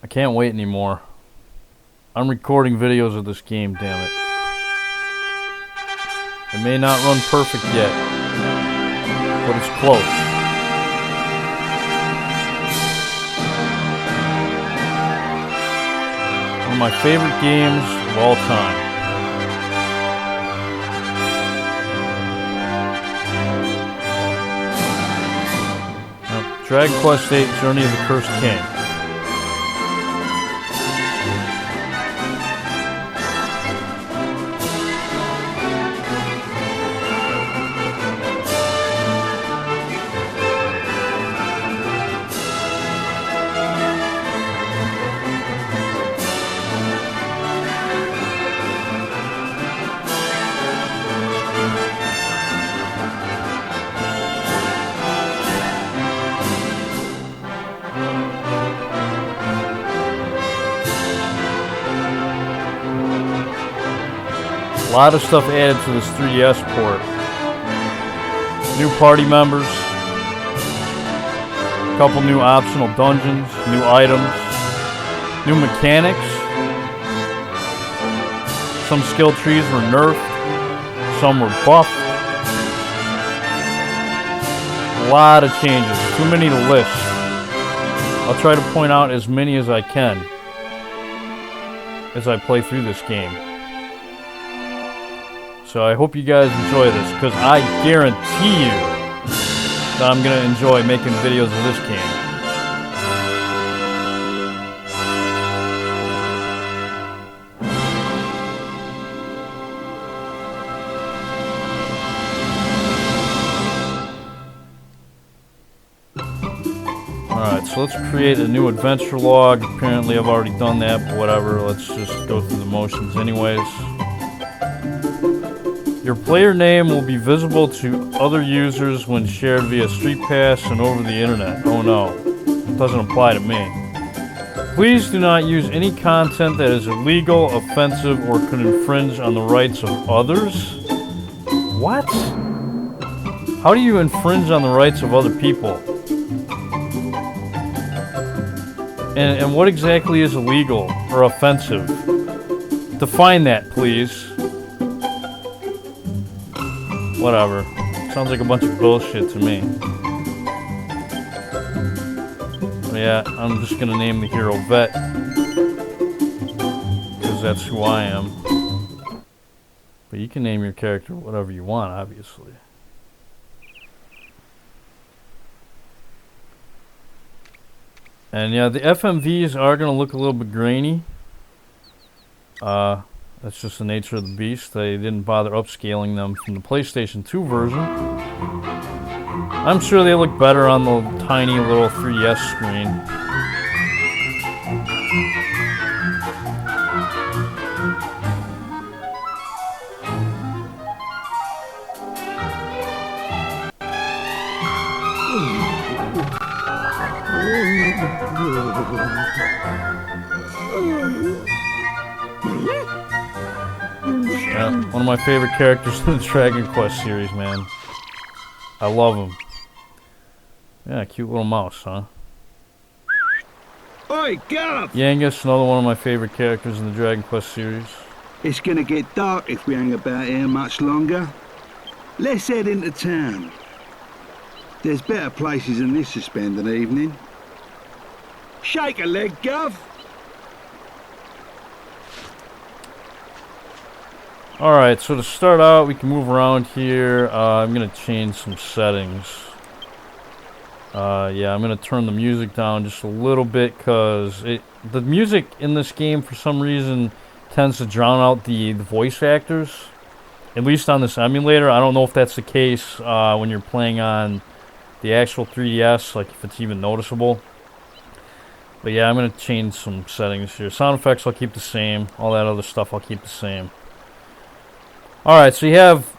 I can't wait anymore. I'm recording videos of this game, damn it. It may not run perfect yet, but it's close. One of my favorite games of all time. Dragon Quest VIII: Journey of the Cursed King. A lot of stuff added to this 3DS port. New party members, a couple new optional dungeons, new items, new mechanics. Some skill trees were nerfed, some were buffed. A lot of changes, too many to list. I'll try to point out as many as I can as I play through this game. So I hope you guys enjoy this, because I guarantee you that I'm going to enjoy making videos of this game. Alright, so let's create a new adventure log. Apparently I've already done that, but whatever. Let's just go through the motions anyways. Your player name will be visible to other users when shared via Street Pass and over the internet. Oh no, it doesn't apply to me. Please do not use any content that is illegal, offensive, or could infringe on the rights of others. What? How do you infringe on the rights of other people? And what exactly is illegal or offensive? Define that, please. Whatever. Sounds like a bunch of bullshit to me. But yeah, I'm just gonna name the hero Vet, because that's who I am. But you can name your character whatever you want, obviously. And yeah, the FMVs are gonna look a little bit grainy. That's just the nature of the beast. They didn't bother upscaling them from the PlayStation 2 version. I'm sure they look better on the tiny little 3DS screen. Yeah, one of my favorite characters in the Dragon Quest series, man. I love him. Yeah, cute little mouse, huh? Oi, Gareth! Yangus, another one of my favorite characters in the Dragon Quest series. It's gonna get dark if we hang about here much longer. Let's head into town. There's better places than this to spend an evening. Shake a leg, Gov! Alright, so to start out, we can move around here. I'm going to change some settings. Yeah, I'm going to turn the music down just a little bit, because the music in this game, for some reason, tends to drown out the voice actors. At least on this emulator. I don't know if that's the case when you're playing on the actual 3DS, like if it's even noticeable. But yeah, I'm going to change some settings here. Sound effects I'll keep the same. All that other stuff I'll keep the same. Alright, so you have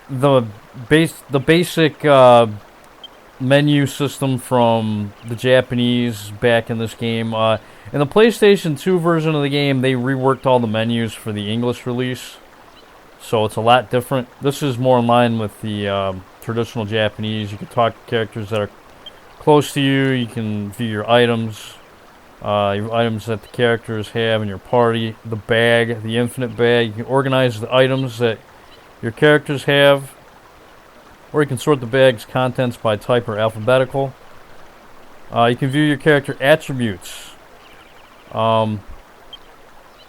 the basic menu system from the Japanese back in this game. In the PlayStation 2 version of the game, they reworked all the menus for the English release. So it's a lot different. This is more in line with the traditional Japanese. You can talk to characters that are close to you. You can view your items. Your items that the characters have in your party, the bag, the infinite bag. You can organize the items that your characters have, or you can sort the bag's contents by type or alphabetical. You can view your character attributes. Yeah,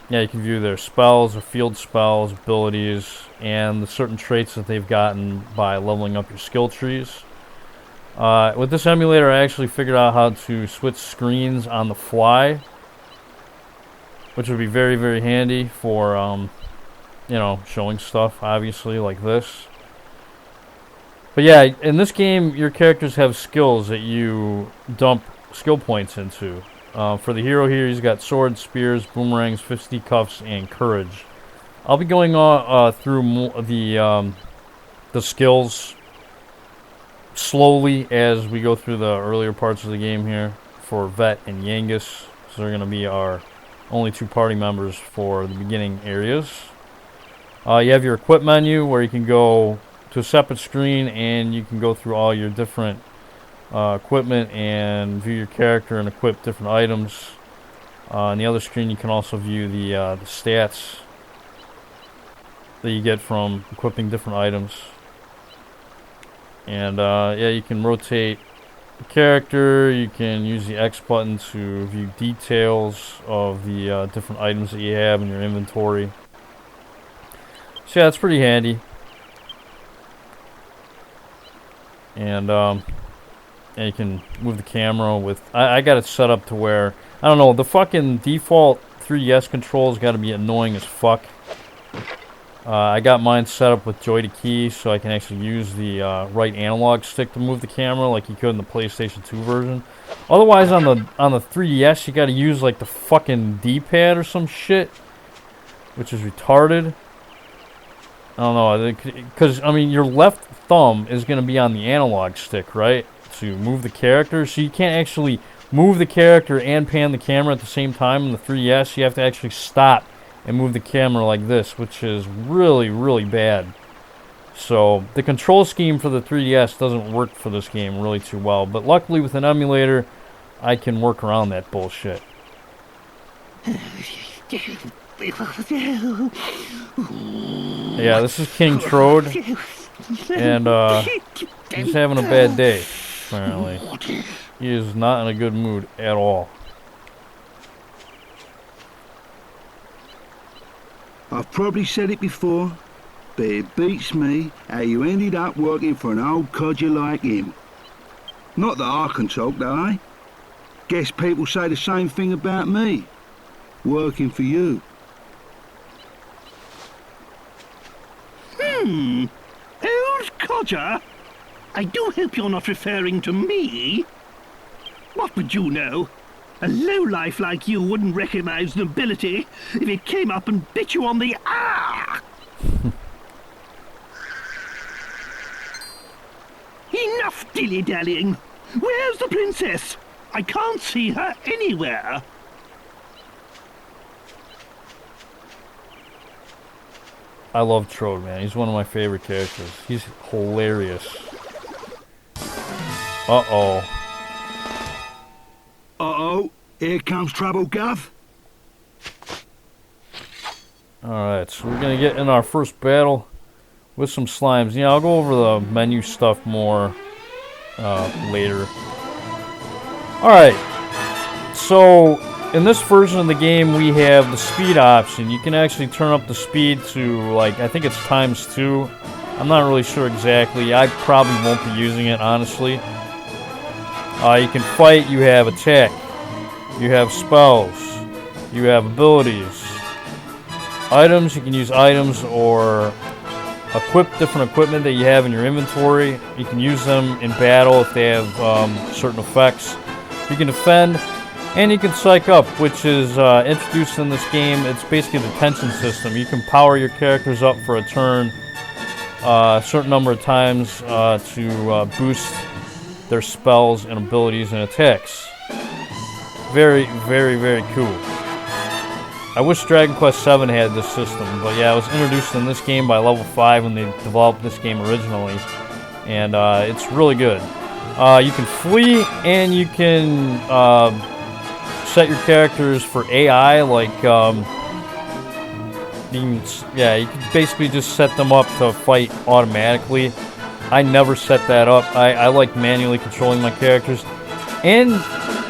you can view their spells or field spells, abilities, and the certain traits that they've gotten by leveling up your skill trees. With this emulator, I actually figured out how to switch screens on the fly, which would be very, very handy for, showing stuff, obviously, like this. But yeah, in this game, your characters have skills that you dump skill points into. For the hero here, he's got swords, spears, boomerangs, fisticuffs, and courage. I'll be going on through the skills slowly as we go through the earlier parts of the game here for Vet and Yangus. So they're going to be our only two party members for the beginning areas. You have your equip menu where you can go to a separate screen and you can go through all your different equipment and view your character and equip different items. On the other screen, you can also view the stats that you get from equipping different items. And yeah, you can rotate the character. You can use the X button to view details of the different items that you have in your inventory. So yeah, it's pretty handy. And you can move the camera with... I got it set up to where... I don't know, the fucking default 3DS controls got to be annoying as fuck. I got mine set up with joy to key so I can actually use the right analog stick to move the camera like you could in the PlayStation 2 version. Otherwise, on the 3DS, you got to use like the fucking D-pad or some shit, which is retarded. I don't know, because I mean your left thumb is going to be on the analog stick, right, to move the character. So you can't actually move the character and pan the camera at the same time in the 3DS. You have to actually stop and move the camera like this, which is really, really bad. So the control scheme for the 3DS doesn't work for this game really too well. But luckily with an emulator, I can work around that bullshit. Yeah, this is King Trode, and he's having a bad day, apparently. He is not in a good mood at all. I've probably said it before, but it beats me how you ended up working for an old codger like him. Not that I can talk, though, eh? Guess people say the same thing about me. Working for you. Old codger? I do hope you're not referring to me. What would you know? A lowlife like you wouldn't recognize nobility if it came up and bit you on the Enough dilly-dallying. Where's the princess? I can't see her anywhere. I love Trode, man. He's one of my favorite characters. He's hilarious. Uh-oh. Uh-oh. Here comes trouble, Gov. Alright, so we're going to get in our first battle with some slimes. Yeah, I'll go over the menu stuff more later. Alright, so in this version of the game we have the speed option. You can actually turn up the speed to, like, I think it's ×2. I'm not really sure exactly. I probably won't be using it, honestly. You can fight, you have attack, you have spells, you have abilities. Items, you can use items or equip different equipment that you have in your inventory. You can use them in battle if they have certain effects. You can defend, and you can psych up, which is introduced in this game. It's basically the tension system. You can power your characters up for a turn a certain number of times to boost their spells and abilities and attacks. Very, very, very cool. I wish Dragon Quest VII had this system, but yeah, it was introduced in this game by level 5 when they developed this game originally, and it's really good. You can flee, and you can set your characters for AI, like, you can basically just set them up to fight automatically. I never set that up. I like manually controlling my characters. And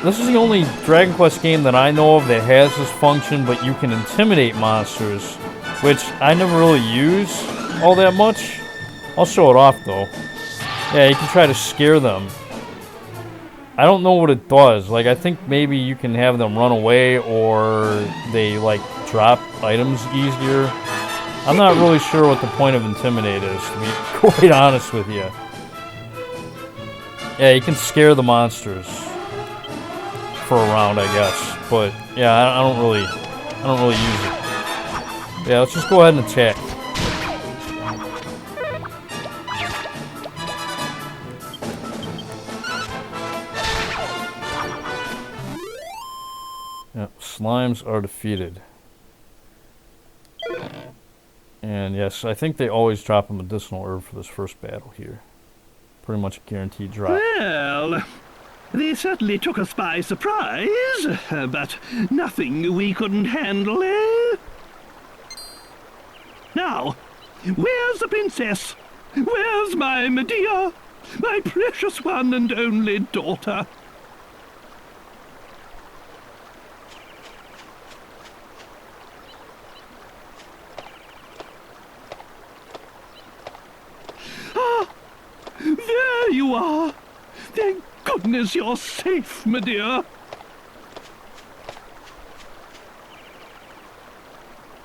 this is the only Dragon Quest game that I know of that has this function, but you can intimidate monsters, which I never really use all that much. I'll show it off, though. Yeah, you can try to scare them. I don't know what it does. Like, I think maybe you can have them run away, or they, like, drop items easier. I'm not really sure what the point of Intimidate is, to be quite honest with you. Yeah, you can scare the monsters for a round, I guess. But yeah, I don't really use it. Yeah, let's just go ahead and attack. Yep, slimes are defeated. And yes, I think they always drop a medicinal herb for this first battle here. Pretty much a guaranteed drop. Well, they certainly took us by surprise, but nothing we couldn't handle, eh? Now, where's the princess? Where's my Medea? My precious one and only daughter? There you are! Thank goodness you're safe, Medea!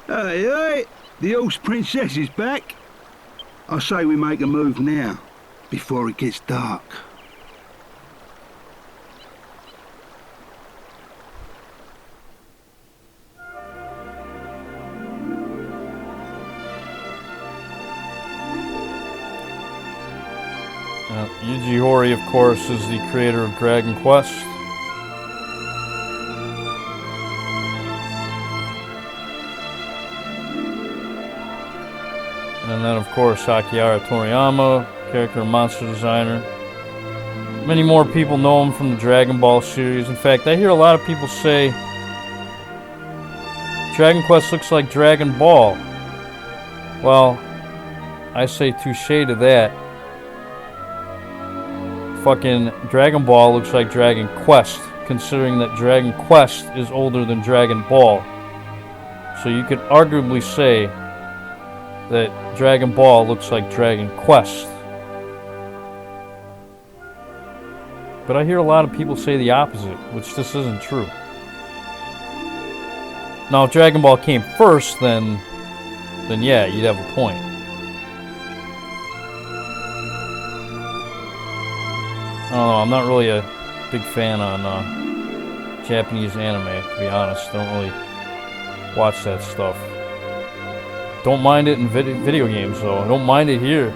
Hey, hey! The horse princess is back. I say we make a move now, before it gets dark. Yuji Horii, of course, is the creator of Dragon Quest. And then, of course, Akihara Toriyama, character and monster designer. Many more people know him from the Dragon Ball series. In fact, I hear a lot of people say Dragon Quest looks like Dragon Ball. Well, I say touche to that. Fucking Dragon Ball looks like Dragon Quest, considering that Dragon Quest is older than Dragon Ball. So you could arguably say that Dragon Ball looks like Dragon Quest. But I hear a lot of people say the opposite, which just isn't true. Now, if Dragon Ball came first, then yeah, you'd have a point. I don't know, I'm not really a big fan on Japanese anime, to be honest. I don't really watch that stuff. Don't mind it in video games, though. I don't mind it here.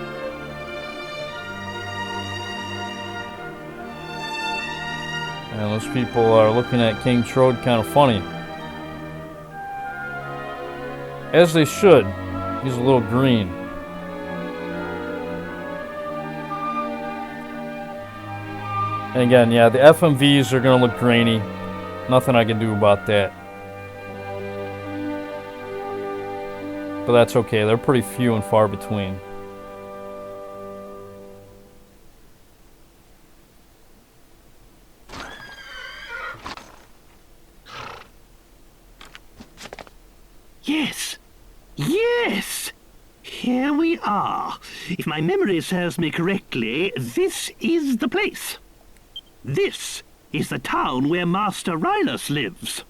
And those people are looking at King Trode kind of funny. As they should. He's a little green. And again, yeah, the FMVs are going to look grainy. Nothing I can do about that. But that's okay. They're pretty few and far between. Yes! Yes! Here we are. If my memory serves me correctly, this is the place. This is the town where Master Rylus lives.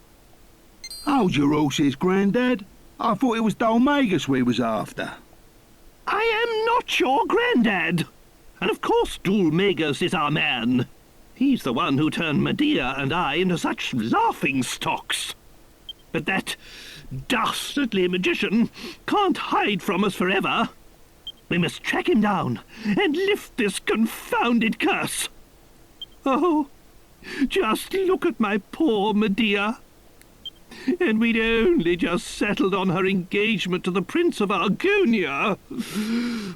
Hold your horses, Grandad. I thought it was Dolmagus we was after. I am not your granddad. And of course Dolmagus is our man. He's the one who turned Medea and I into such laughing stocks. But that dastardly magician can't hide from us forever. We must track him down and lift this confounded curse. Oh, just look at my poor Medea. And we'd only just settled on her engagement to the Prince of Argonia.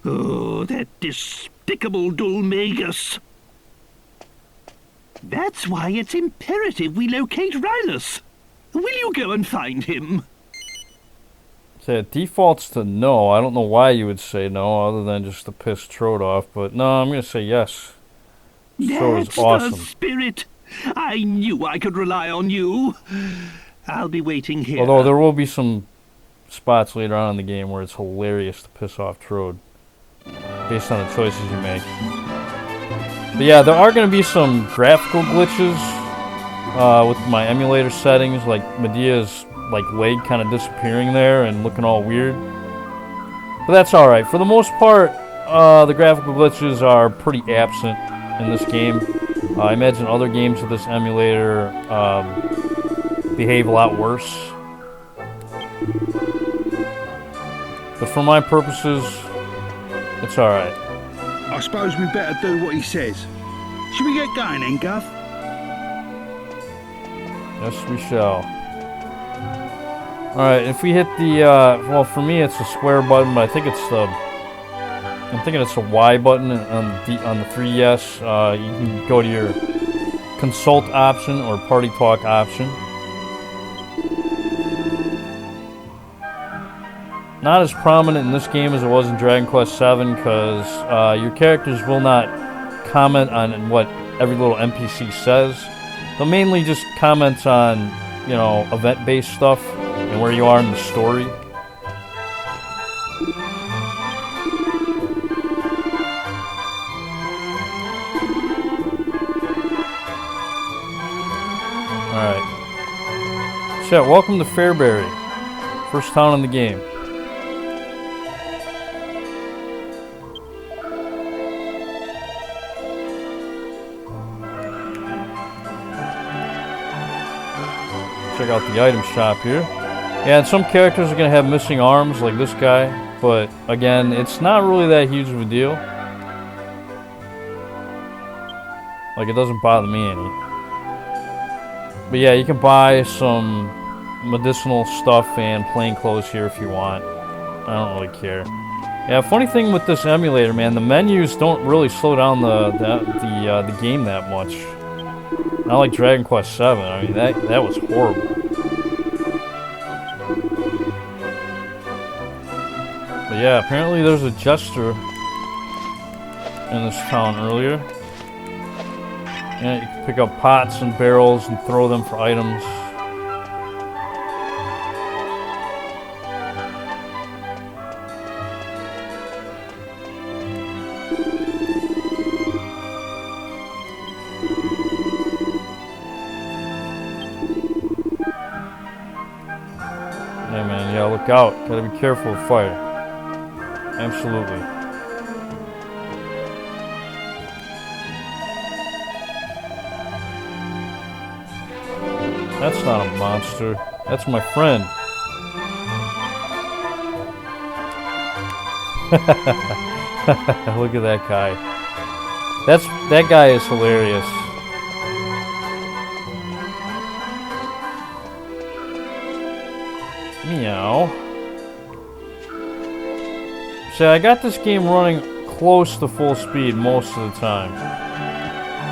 Oh, that despicable Dolmagus. That's why it's imperative we locate Rylus. Will you go and find him? So it defaults to no. I don't know why you would say no, other than just to piss Trode off. But no, I'm going to say yes. Trode That's is awesome. the spirit. I knew I could rely on you. I'll be waiting here. Although there will be some spots later on in the game where it's hilarious to piss off Trode, based on the choices you make. But yeah, there are going to be some graphical glitches with my emulator settings, like Medea's leg kind of disappearing there and looking all weird. But that's alright. For the most part, the graphical glitches are pretty absent in this game. I imagine other games with this emulator behave a lot worse. But for my purposes, it's alright. I suppose we better do what he says. Should we get going then, Guff? Yes, we shall. Alright, if we hit the, well, for me it's the square button, but I think it's I'm thinking it's the Y button on the 3DS. You can go to your consult option or party talk option. Not as prominent in this game as it was in Dragon Quest VII, because your characters will not comment on what every little NPC says. They'll mainly just comment on, you know, event-based stuff and where you are in the story. Alright. Chat, welcome to Fairbury. First town in the game. Check out the item shop here. Yeah, and some characters are going to have missing arms, like this guy. But, again, it's not really that huge of a deal. Like, it doesn't bother me any. But yeah, you can buy some medicinal stuff and plain clothes here if you want. I don't really care. Yeah, funny thing with this emulator, man, the menus don't really slow down the game that much. Not like Dragon Quest VII. I mean, that was horrible. But yeah, apparently there's a jester in this town earlier. And you can pick up pots and barrels and throw them for items. Yeah, man, yeah, look out. Gotta be careful with fire. Absolutely. That's not a monster. That's my friend. Look at that guy. That guy is hilarious. Meow. See, I got this game running close to full speed most of the time,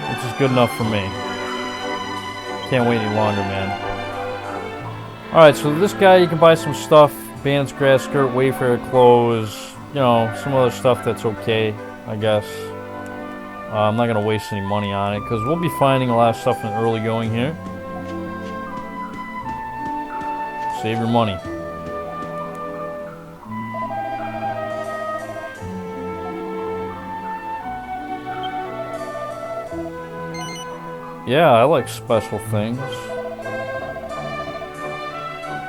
which is good enough for me. Can't wait any longer, man. Alright, so this guy, you can buy some stuff. Band's grass skirt, Wayfarer clothes, you know, some other stuff that's okay, I guess. I'm not going to waste any money on it, because we'll be finding a lot of stuff in early going here. Save your money. Yeah, I like special things.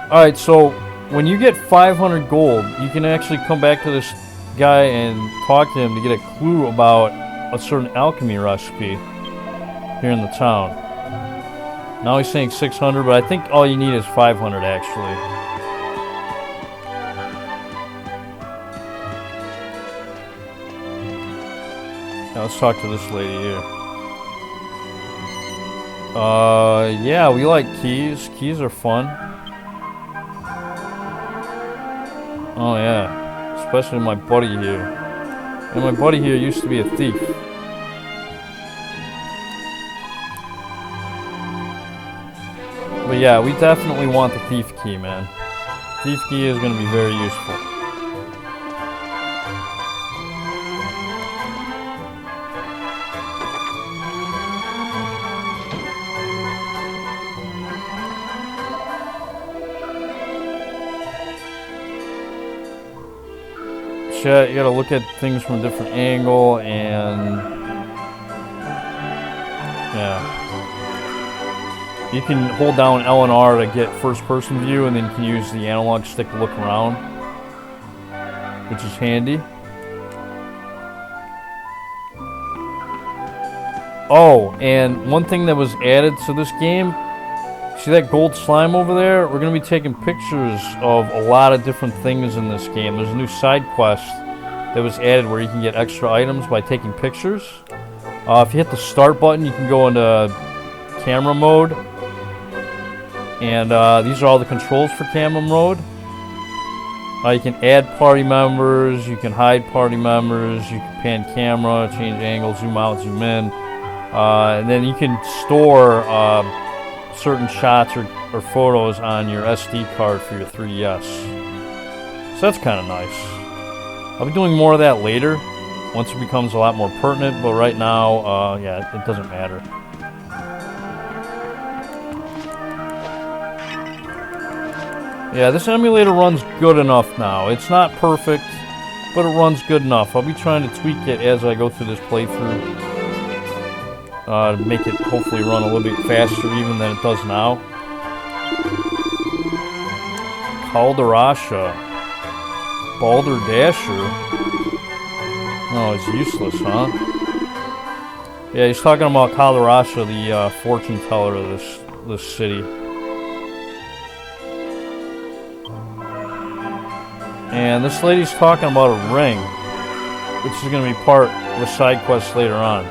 Alright, so when you get 500 gold, you can actually come back to this guy and talk to him to get a clue about a certain alchemy recipe here in the town. Now he's saying 600, but I think all you need is 500 actually. Now let's talk to this lady here. Yeah, we like keys. Keys are fun. Oh yeah, especially my buddy here. And my buddy here used to be a thief. But yeah, we definitely want the thief key, man. Thief key is going to be very useful. Shit, you gotta look at things from a different angle, and yeah. You can hold down L and R to get first person view, and then you can use the analog stick to look around, which is handy. Oh, and one thing that was added to this game, see that gold slime over there? We're going to be taking pictures of a lot of different things in this game. There's a new side quest that was added where you can get extra items by taking pictures. If you hit the start button, you can go into camera mode. And these are all the controls for camera mode. You can add party members, you can hide party members, you can pan camera, change angle, zoom out, zoom in. And then you can store certain shots or photos on your SD card for your 3DS. So that's kind of nice. I'll be doing more of that later, once it becomes a lot more pertinent, but right now, yeah, it doesn't matter. Yeah, this emulator runs good enough now. It's not perfect, but it runs good enough. I'll be trying to tweak it as I go through this playthrough. To make it hopefully run a little bit faster even than it does now. Calderasha. Balderdasher. Oh, it's useless, huh? Yeah, he's talking about Calderasha, the fortune teller of this city. And this lady's talking about a ring, which is going to be part of a side quest later on.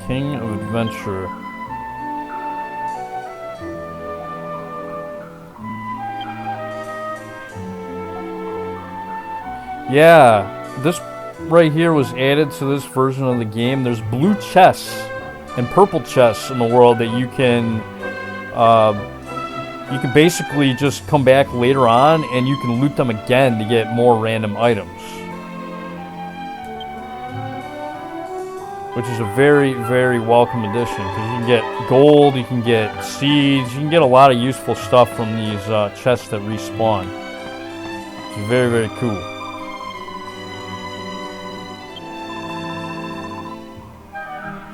King of Adventure. Yeah, this right here was added to this version of the game. There's blue chests and purple chests in the world that you can basically just come back later on and you can loot them again to get more random items. Which is a very, very welcome addition, because you can get gold, you can get seeds, you can get a lot of useful stuff from these chests that respawn. Which is very, very cool.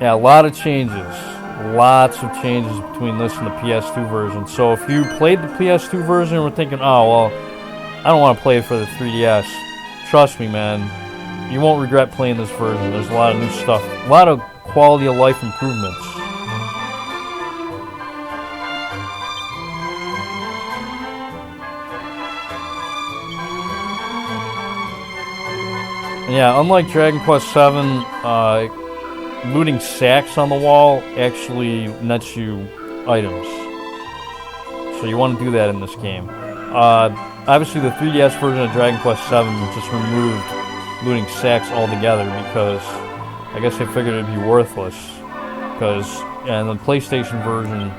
Yeah, a lot of changes. Lots of changes between this and the PS2 version. So if you played the PS2 version and were thinking, oh, well, I don't want to play it for the 3DS, trust me, man. You won't regret playing this version. There's a lot of new stuff. A lot of quality of life improvements. And yeah, unlike Dragon Quest VII, looting sacks on the wall actually nets you items. So you want to do that in this game. Obviously, the 3DS version of Dragon Quest VII just removed looting sacks altogether because I guess they figured it'd be worthless. Because in the PlayStation version,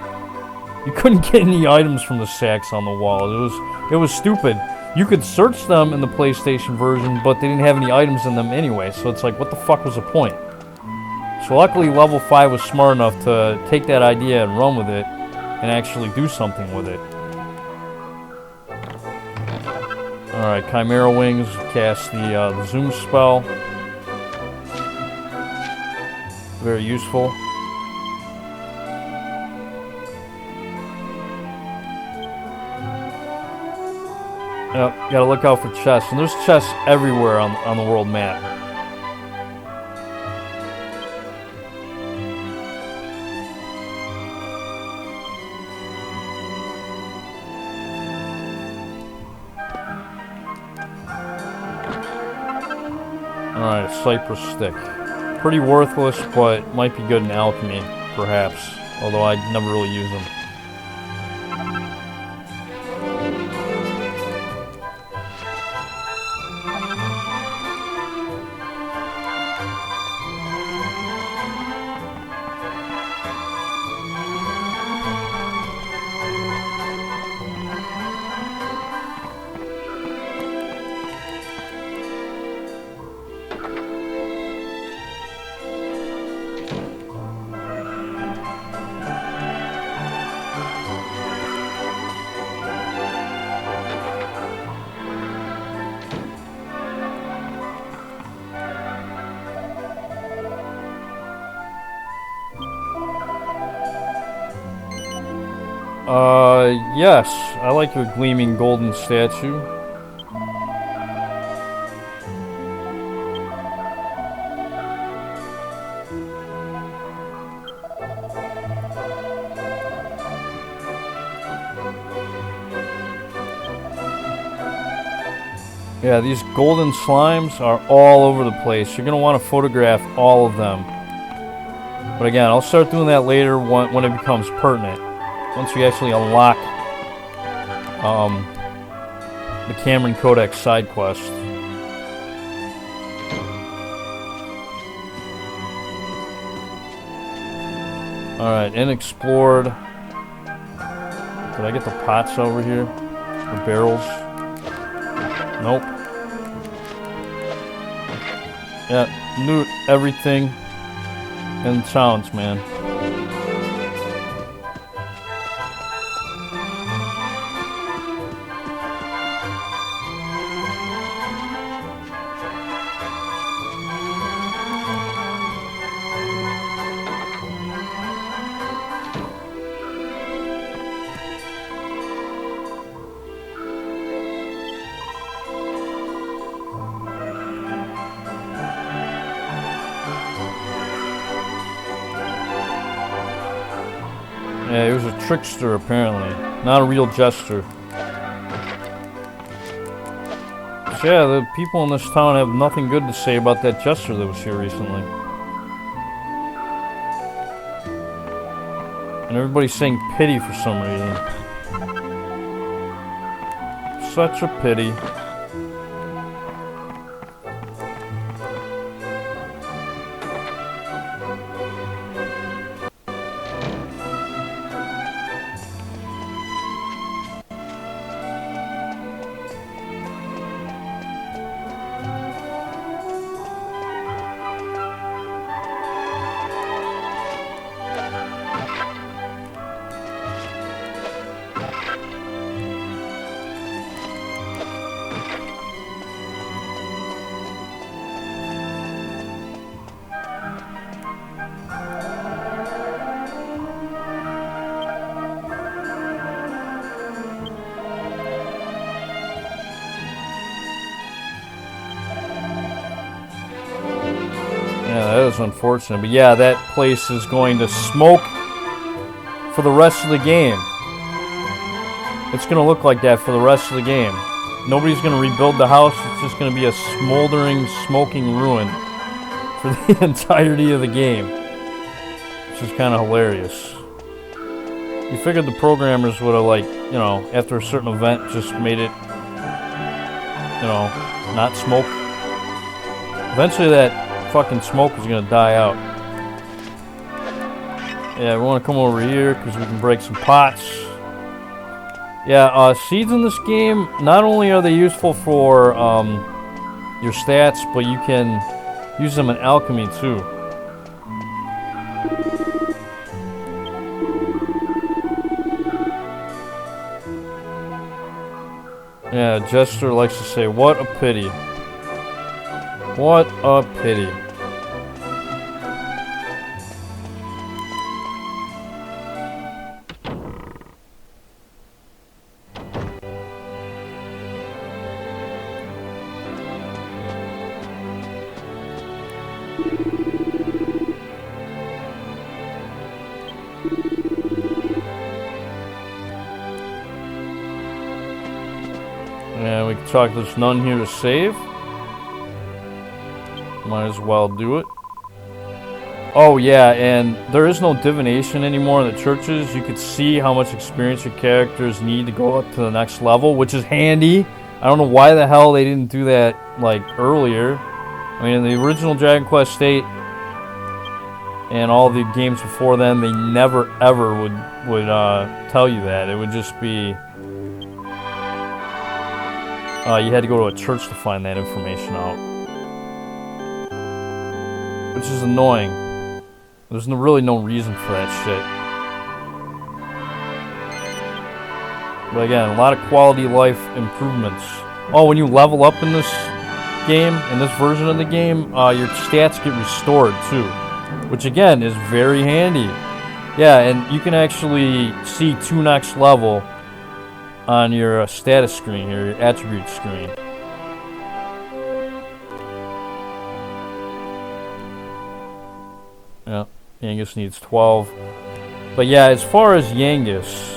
you couldn't get any items from the sacks on the wall. It was stupid. You could search them in the PlayStation version, but they didn't have any items in them anyway. So it's like, what the fuck was the point? So luckily, Level 5 was smart enough to take that idea and run with it, and actually do something with it. Alright, Chimera Wings, cast the zoom spell. Very useful. Yep, gotta look out for chests. And there's chests everywhere on the world map. Alright, a cypress stick. Pretty worthless, but might be good in alchemy, perhaps. Although I never really use them. Yes. I like your gleaming golden statue. Yeah, these golden slimes are all over the place. You're going to want to photograph all of them. But again, I'll start doing that later when it becomes pertinent. Once we actually unlock the Cameron Codex side quest. Alright, unexplored. Did I get the pots over here? The barrels? Nope. Yeah, loot everything in sounds, man. Yeah, he was a trickster, apparently. Not a real jester. So yeah, the people in this town have nothing good to say about that jester that was here recently. And everybody's saying pity for some reason. Such a pity. Yeah, that is unfortunate. But yeah, that place is going to smoke for the rest of the game. It's going to look like that for the rest of the game. Nobody's going to rebuild the house. It's just going to be a smoldering, smoking ruin for the entirety of the game. Which is kind of hilarious. You figured the programmers would have, like, you know, after a certain event, just made it, you know, not smoke. Eventually that fucking smoke is gonna die out. Yeah, we want to come over here because we can break some pots. Yeah, seeds in this game, not only are they useful for your stats, but you can use them in alchemy too. Yeah, Jester likes to say, what a pity. What a pity. Yeah, we can talk to this nun here to save. Might as well do it. Oh yeah, and there is no divination anymore in the churches. You could see how much experience your characters need to go up to the next level, which is handy. I don't know why the hell they didn't do that like earlier. I mean, in the original Dragon Quest VIII and all the games before then, they never ever would tell you that. It would just be you had to go to a church to find that information out, which is annoying. There's really no reason for that shit. But again, a lot of quality of life improvements. Oh, when you level up in this game, in this version of the game, your stats get restored too, which again is very handy. Yeah, and you can actually see 2 next level on your status screen here, your attribute screen. Yeah, Yangus needs 12. But yeah, as far as Yangus,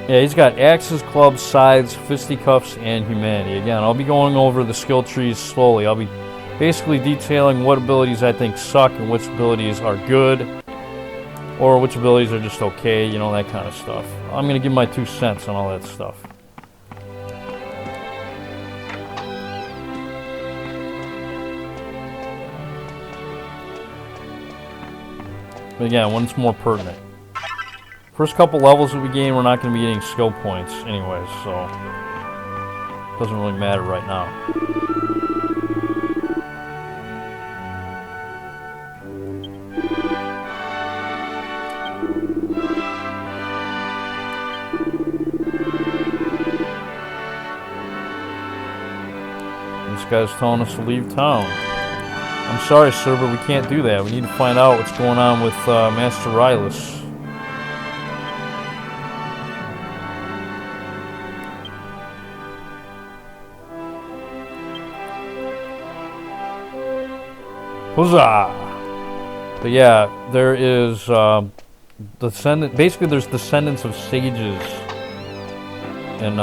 yeah, he's got axes, clubs, scythes, fisticuffs, and humanity. Again, I'll be going over the skill trees slowly. I'll be basically detailing what abilities I think suck and which abilities are good, or which abilities are just okay, you know, that kind of stuff. I'm going to give my 2 cents on all that stuff. But again, when it's more pertinent. First couple levels that we gain, we're not going to be getting skill points anyways, so it doesn't really matter right now. This guy's telling us to leave town. I'm sorry, sir, but we can't do that. We need to find out what's going on with Master Rylus. Huzzah! But yeah, there is basically there's descendants of sages in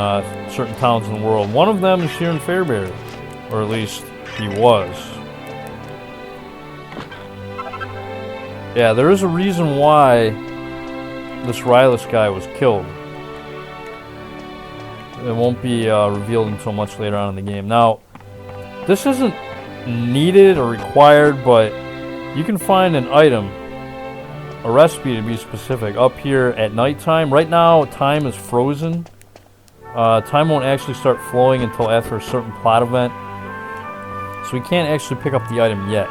certain towns in the world. One of them is here in Fairbury, or at least he was. Yeah, there is a reason why this Rylus guy was killed. It won't be revealed until much later on in the game. Now, this isn't needed or required, but you can find an item, a recipe to be specific, up here at nighttime. Right now, time is frozen. Time won't actually start flowing until after a certain plot event, so we can't actually pick up the item yet.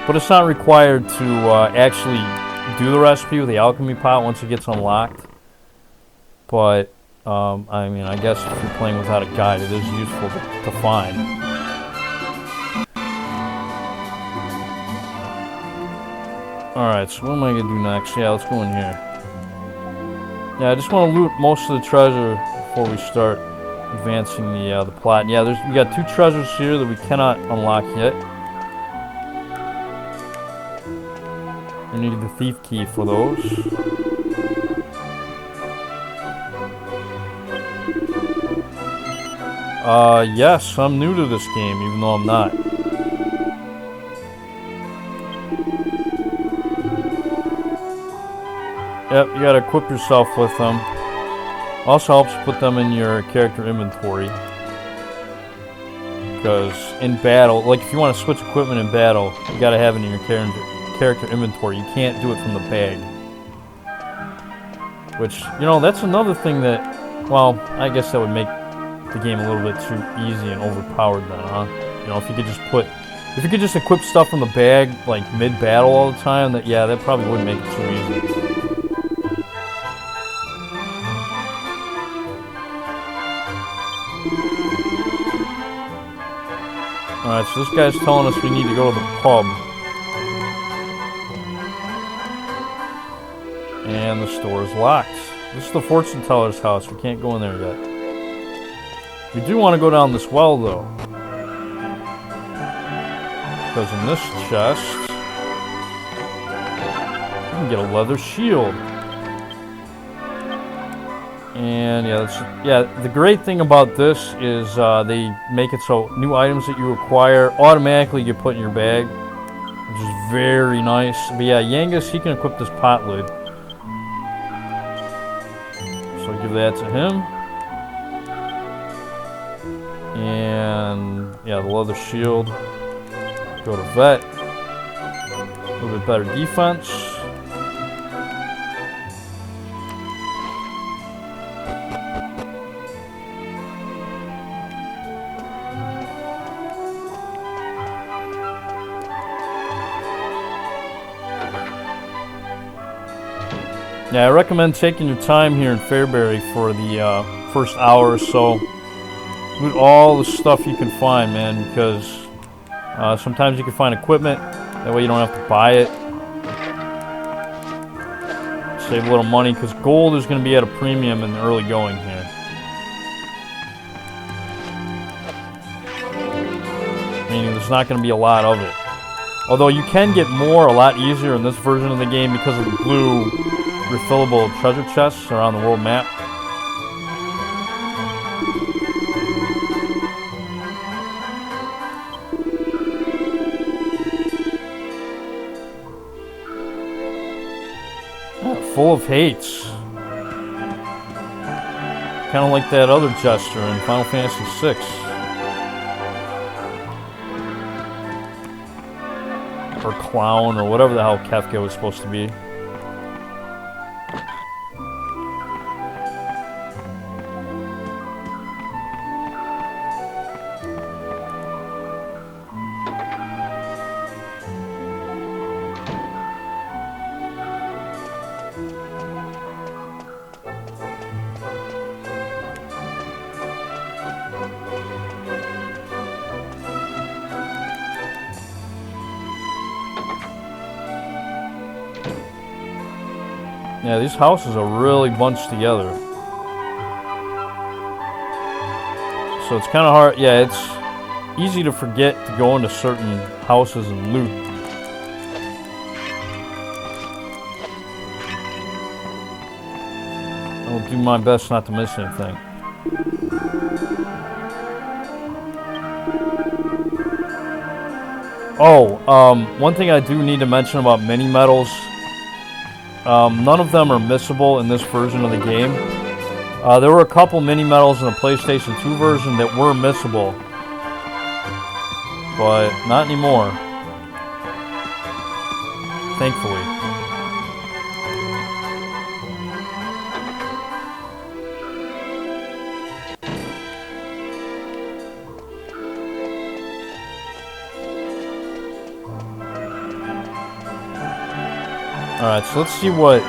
But it's not required to actually do the recipe with the alchemy pot once it gets unlocked. But, I mean, I guess if you're playing without a guide, it is useful to find. Alright, so what am I going to do next? Yeah, let's go in here. Yeah, I just want to loot most of the treasure before we start advancing the plot. And yeah, we got 2 treasures here that we cannot unlock yet. We need the thief key for those. Yes, I'm new to this game, even though I'm not. Yep, you gotta equip yourself with them. Also helps put them in your character inventory. Because in battle, like if you want to switch equipment in battle, you gotta have it in your character inventory. You can't do it from the bag. Which, you know, that's another thing that, well, I guess that would make the game a little bit too easy and overpowered then, huh? You know, if you could just equip stuff from the bag, like mid-battle all the time, that probably would make it too easy. Alright, so this guy's telling us we need to go to the pub. And the store is locked. This is the fortune teller's house. We can't go in there yet. We do want to go down this well, though. Because in this chest, you can get a leather shield. And yeah, the great thing about this is they make it so new items that you acquire automatically get put in your bag, which is very nice. But yeah, Yangus, he can equip this pot lid. So I'll give that to him. And yeah, the leather shield. Go to vet. A little bit better defense. Yeah, I recommend taking your time here in Fairbury for the first hour or so. Loot all the stuff you can find, man, because sometimes you can find equipment. That way you don't have to buy it. Save a little money, because gold is going to be at a premium in the early going here. Meaning there's not going to be a lot of it. Although you can get more a lot easier in this version of the game because of the blue refillable treasure chests around the world map. Full of hates. Kind of like that other jester in Final Fantasy VI. Or clown, or whatever the hell Kefka was supposed to be. Yeah, these houses are really bunched together. So it's kind of hard. Yeah, it's easy to forget to go into certain houses and loot. I'll do my best not to miss anything. Oh, one thing I do need to mention about mini medals. None of them are missable in this version of the game. There were a couple mini medals in the PlayStation 2 version that were missable, but not anymore, thankfully. Alright, so let's see what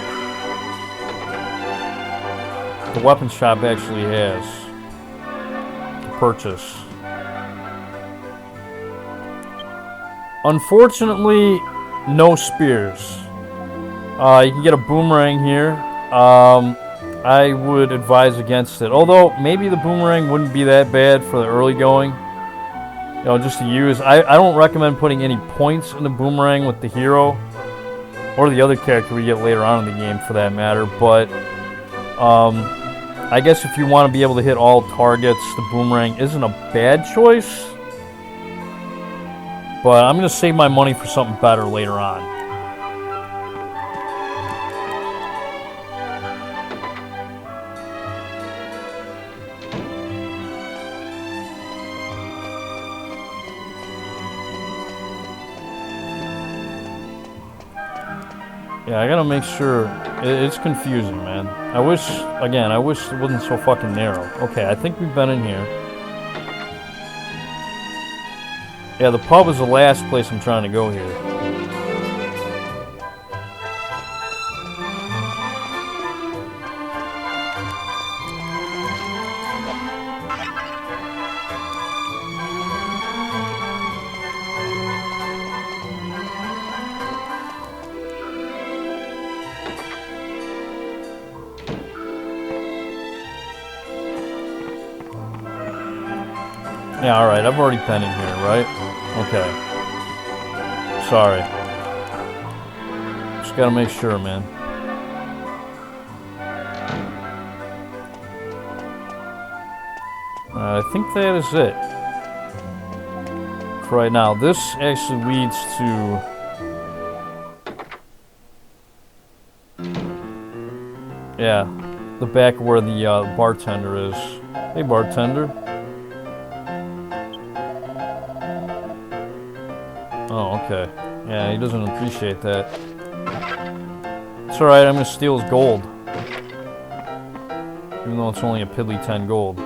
the weapon shop actually has to purchase. Unfortunately, no spears. You can get a boomerang here. I would advise against it. Although, maybe the boomerang wouldn't be that bad for the early going. You know, just to use. I don't recommend putting any points in the boomerang with the hero. Or the other character we get later on in the game, for that matter. But I guess if you want to be able to hit all targets, the boomerang isn't a bad choice. But I'm going to save my money for something better later on. Yeah, I gotta make sure. It's confusing, man. I wish it wasn't so fucking narrow. Okay, I think we've been in here. Yeah, the pub is the last place I'm trying to go here. Yeah, alright, I've already been in here, right? Okay. Sorry. Just gotta make sure, man. I think that is it. For right now. This actually leads to... Yeah, the back where the bartender is. Hey, bartender. Oh, okay. Yeah, he doesn't appreciate that. It's alright, I'm gonna steal his gold. Even though it's only a piddly 10 gold.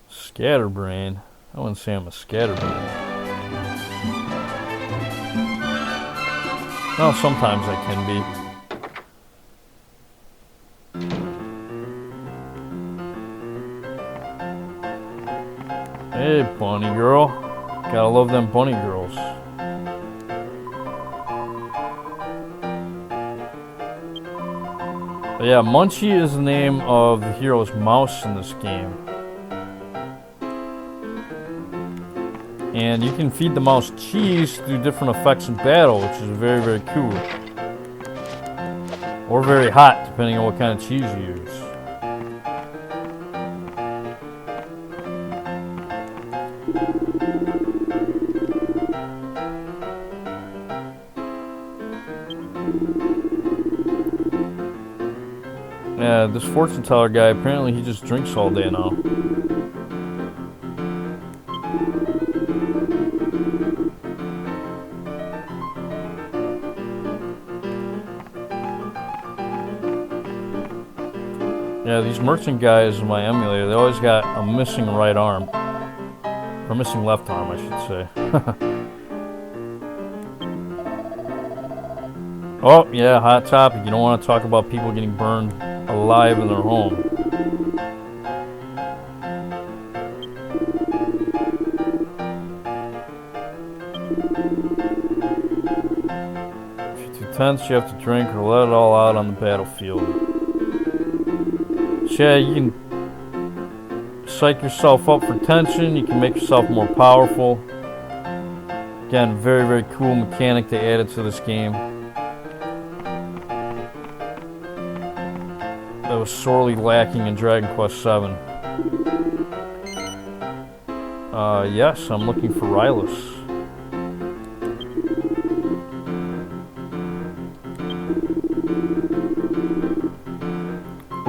Scatterbrain? I wouldn't say I'm a scatterbrain. Well, sometimes I can be. Hey, bunny girl. Gotta love them bunny girls. But yeah, Munchie is the name of the hero's mouse in this game. And you can feed the mouse cheese through different effects in battle, which is very, very cool. Or very hot, depending on what kind of cheese you use. Yeah, this fortune teller guy, apparently he just drinks all day now. Yeah, these merchant guys in my emulator, they always got a missing right arm. Or missing left arm, I should say. Oh, yeah, hot topic. You don't want to talk about people getting burned alive in their home. If you're too tense, you have to drink or let it all out on the battlefield. So yeah, you can psych yourself up for tension. You can make yourself more powerful. Again, very, very cool mechanic they added to this game. That was sorely lacking in Dragon Quest VII. Yes, I'm looking for Rylus.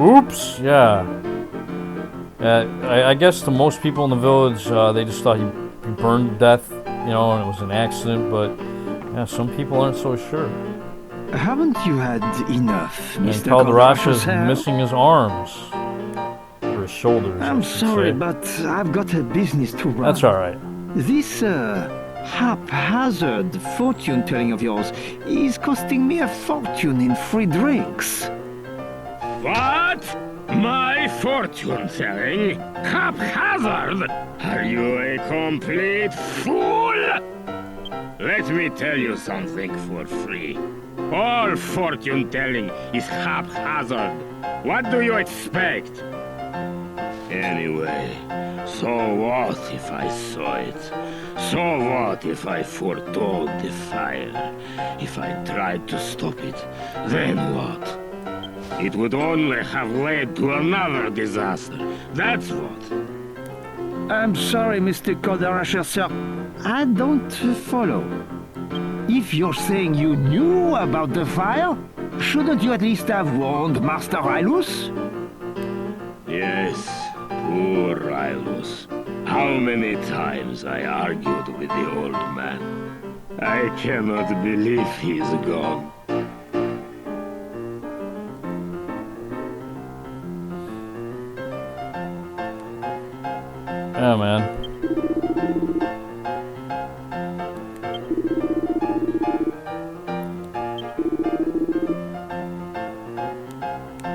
Oops, yeah. I guess to most people in the village, they just thought he burned to death, you know, and it was an accident, but yeah, some people aren't so sure. Haven't you had enough, And Mr. Calderasha's missing his arms. Or his shoulders. I'm sorry, but I've got a business to run. That's alright. This haphazard fortune-telling of yours is costing me a fortune in free drinks. What? My fortune-telling? Haphazard? Are you a complete fool? Let me tell you something for free. All fortune-telling is haphazard. What do you expect? Anyway, so what if I saw it? So what if I foretold the fire? If I tried to stop it, then what? It would only have led to another disaster. That's what. I'm sorry, Mr. Calderasha, sir. I don't follow. If you're saying you knew about the fire, shouldn't you at least have warned Master Rylus? Yes, poor Rylus. How many times I argued with the old man. I cannot believe he's gone. Yeah, man.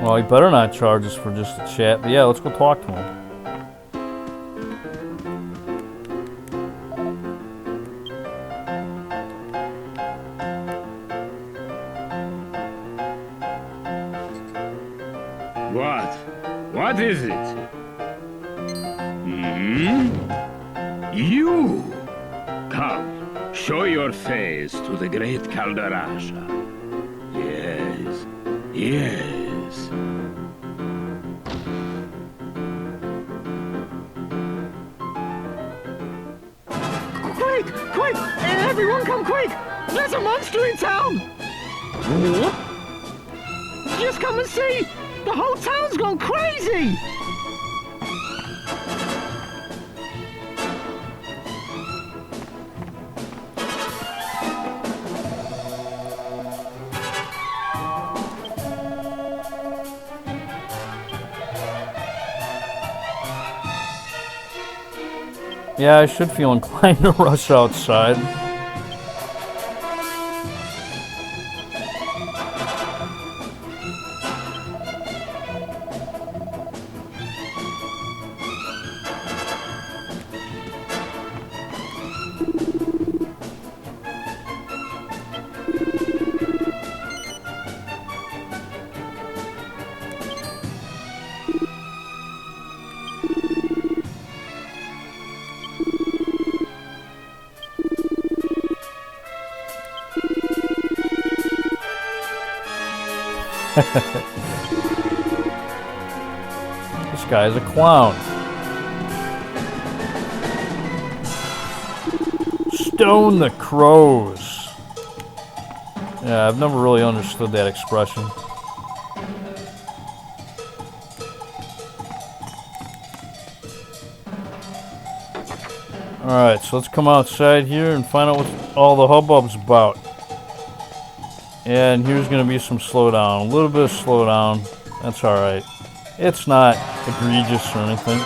Well, he better not charge us for just a chat, but yeah, let's go talk to him. What? What is it? You! Come, show your face to the great Calderasha. Yes, yes. Quick! Quick! Everyone come quick! There's a monster in town! What? Just come and see! The whole town's gone crazy! Yeah, I should feel inclined to rush outside. This guy's a clown. Stone the crows. Yeah, I've never really understood that expression. Alright, so let's come outside here and find out what all the hubbub's about. And here's going to be some slowdown. A little bit of slowdown. That's alright. It's not egregious or anything.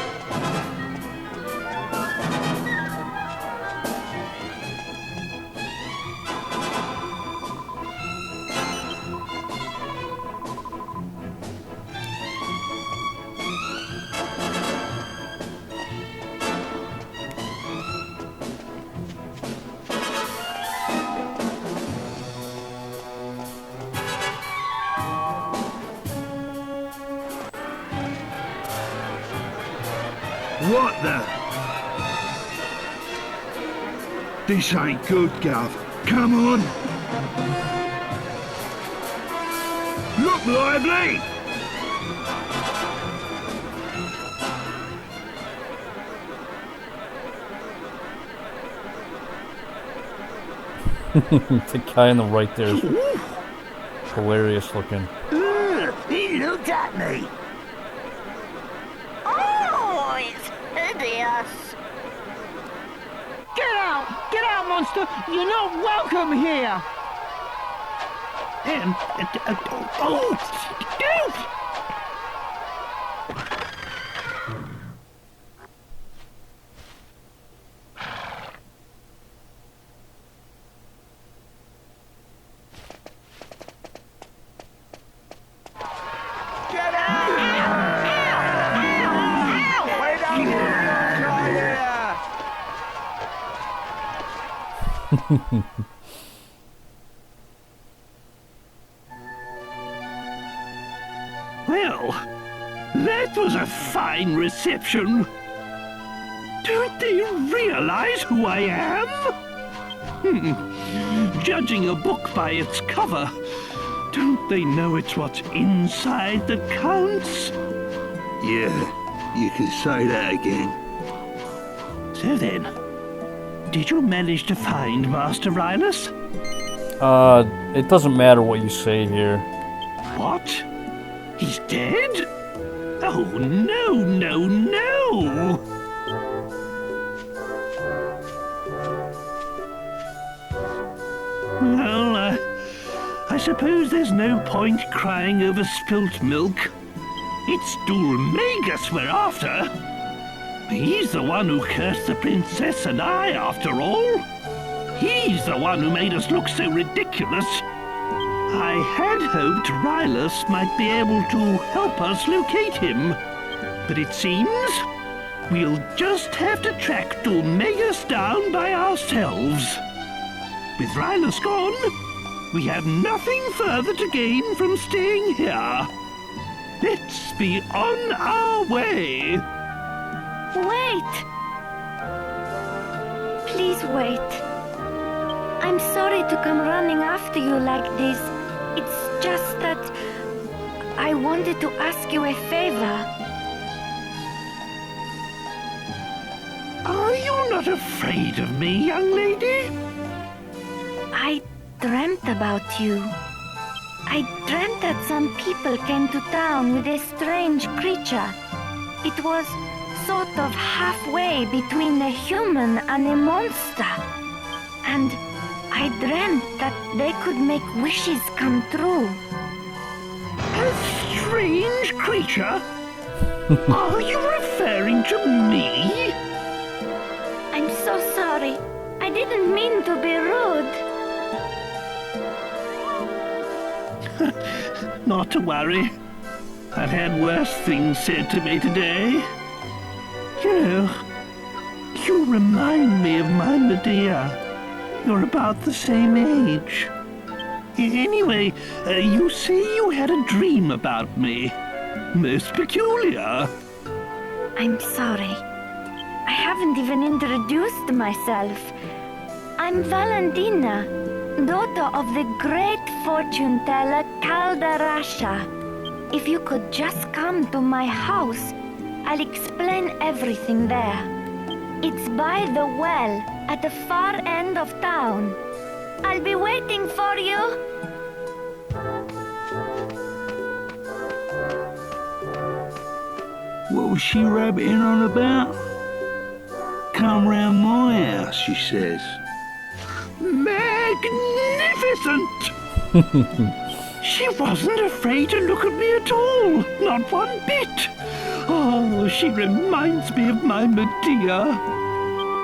What the? This ain't good, Gov. Come on. Look lively! The guy on the right there is hilarious looking. He looked at me. Oh, it's hideous. Get out! Get out, monster! You're not welcome here! Well, that was a fine reception. Don't they realize who I am? Judging a book by its cover, don't they know it's what's inside that counts? Yeah, you can say that again. So then, did you manage to find Master Rylus? It doesn't matter what you say here. What? He's dead? Oh, no, no, no! Well, I suppose there's no point crying over spilt milk. It's Dulmagus we're after. He's the one who cursed the princess and I, after all. He's the one who made us look so ridiculous. I had hoped Rylus might be able to help us locate him. But it seems we'll just have to track Dulmagus down by ourselves. With Rylus gone, we have nothing further to gain from staying here. Let's be on our way. Wait. Please wait. I'm sorry to come running after you like this. It's just that I wanted to ask you a favor. Are you not afraid of me, young lady? I dreamt about you. I dreamt that some people came to town with a strange creature. It was sort of halfway between a human and a monster. And I dreamt that they could make wishes come true. A strange creature? Are you referring to me? I'm so sorry. I didn't mean to be rude. Not to worry. I've had worse things said to me today. You know, you remind me of my Medea. You're about the same age. Anyway, you say you had a dream about me. Most peculiar. I'm sorry. I haven't even introduced myself. I'm Valentina, daughter of the great fortune teller Calderasha. If you could just come to my house, I'll explain everything there. It's by the well at the far end of town. I'll be waiting for you. What was she rabbiting on about? Come round my house, she says. Magnificent! She wasn't afraid to look at me at all, not one bit. Oh, she reminds me of my Medea.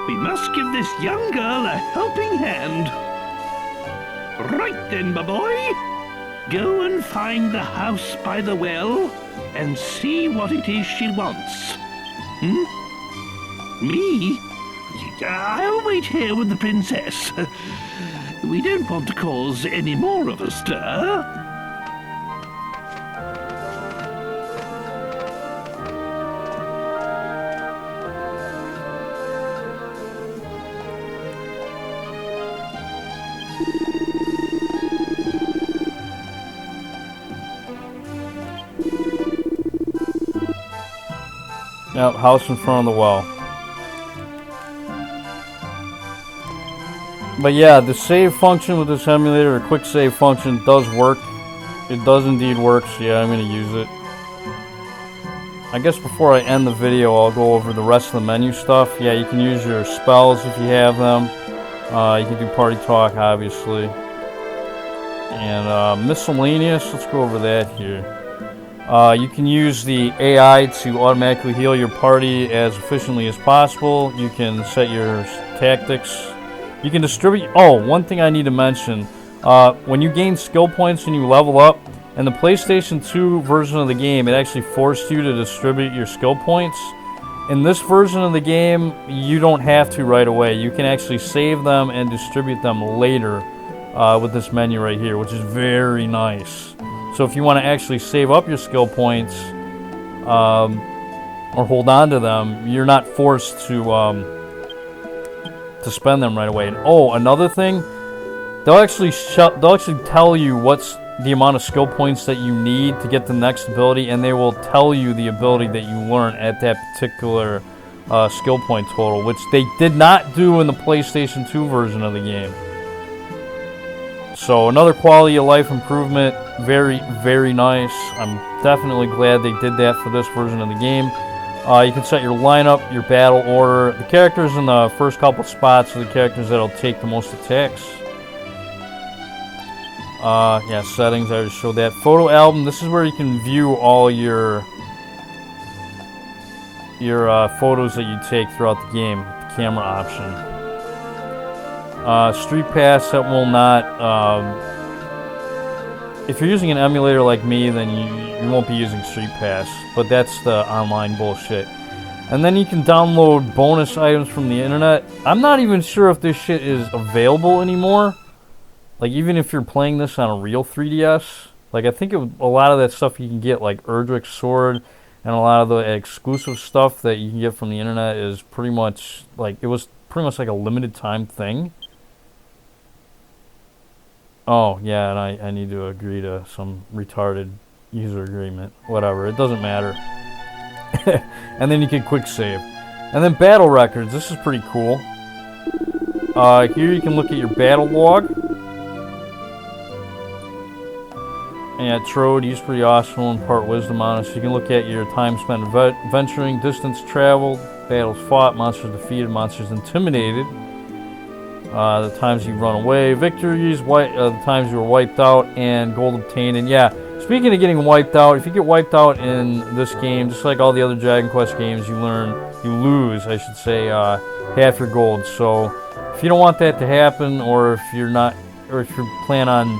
We must give this young girl a helping hand. Right then, my boy. Go and find the house by the well and see what it is she wants. Me? I'll wait here with the princess. We don't want to cause any more of a stir. Yep, house in front of the well. But yeah, the save function with this emulator, the quick save function, does work. It does indeed work, so yeah, I'm going to use it. I guess before I end the video, I'll go over the rest of the menu stuff. Yeah, you can use your spells if you have them. You can do party talk, obviously. And miscellaneous, let's go over that here. You can use the AI to automatically heal your party as efficiently as possible. You can set your tactics. You can distribute... Oh, one thing I need to mention. When you gain skill points and you level up, in the PlayStation 2 version of the game, it actually forced you to distribute your skill points. In this version of the game, you don't have to right away. You can actually save them and distribute them later with this menu right here, which is very nice. So if you want to actually save up your skill points or hold on to them, you're not forced to spend them right away. And oh, another thing, they'll actually tell you what's the amount of skill points that you need to get the next ability, and they will tell you the ability that you learn at that particular skill point total, which they did not do in the PlayStation 2 version of the game. So another quality of life improvement, very, very nice. I'm definitely glad they did that for this version of the game. You can set your lineup, your battle order. The characters in the first couple spots are the characters that'll take the most attacks. Yeah, settings, I already showed that. Photo album, this is where you can view all your photos that you take throughout the game, the camera option. Street Pass, that will not, if you're using an emulator like me, then you won't be using Street Pass, but that's the online bullshit. And then you can download bonus items from the internet. I'm not even sure if this shit is available anymore. Like, even if you're playing this on a real 3DS, like, I think a lot of that stuff you can get, like Erdrick's Sword, and a lot of the exclusive stuff that you can get from the internet is pretty much, like, it was pretty much like a limited time thing. Oh, yeah, and I need to agree to some retarded user agreement. Whatever, it doesn't matter. And then you can quick save. And then battle records, this is pretty cool. Here you can look at your battle log. Yeah, Trode, he's pretty awesome, and impart wisdom on us. You can look at your time spent venturing, distance traveled, battles fought, monsters defeated, monsters intimidated, the times you run away, victories, the times you were wiped out, and gold obtained. And yeah, speaking of getting wiped out, if you get wiped out in this game, just like all the other Dragon Quest games, you lose, I should say, half your gold. So if you don't want that to happen, or if you plan on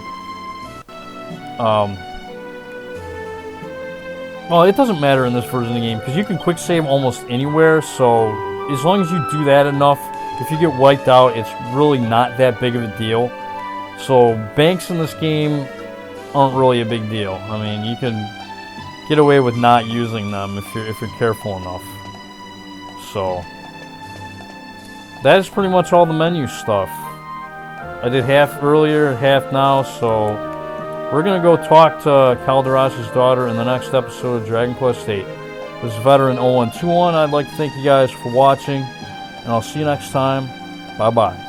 well, it doesn't matter in this version of the game because you can quick save almost anywhere, so as long as you do that enough, if you get wiped out, it's really not that big of a deal. So banks in this game aren't really a big deal. I mean, you can get away with not using them if you're careful enough. So that is pretty much all the menu stuff. I did half earlier, half now, so We're going to go talk to Calderas's daughter in the next episode of Dragon Quest VIII. This is Veteran 0121. I'd like to thank you guys for watching, and I'll see you next time. Bye-bye.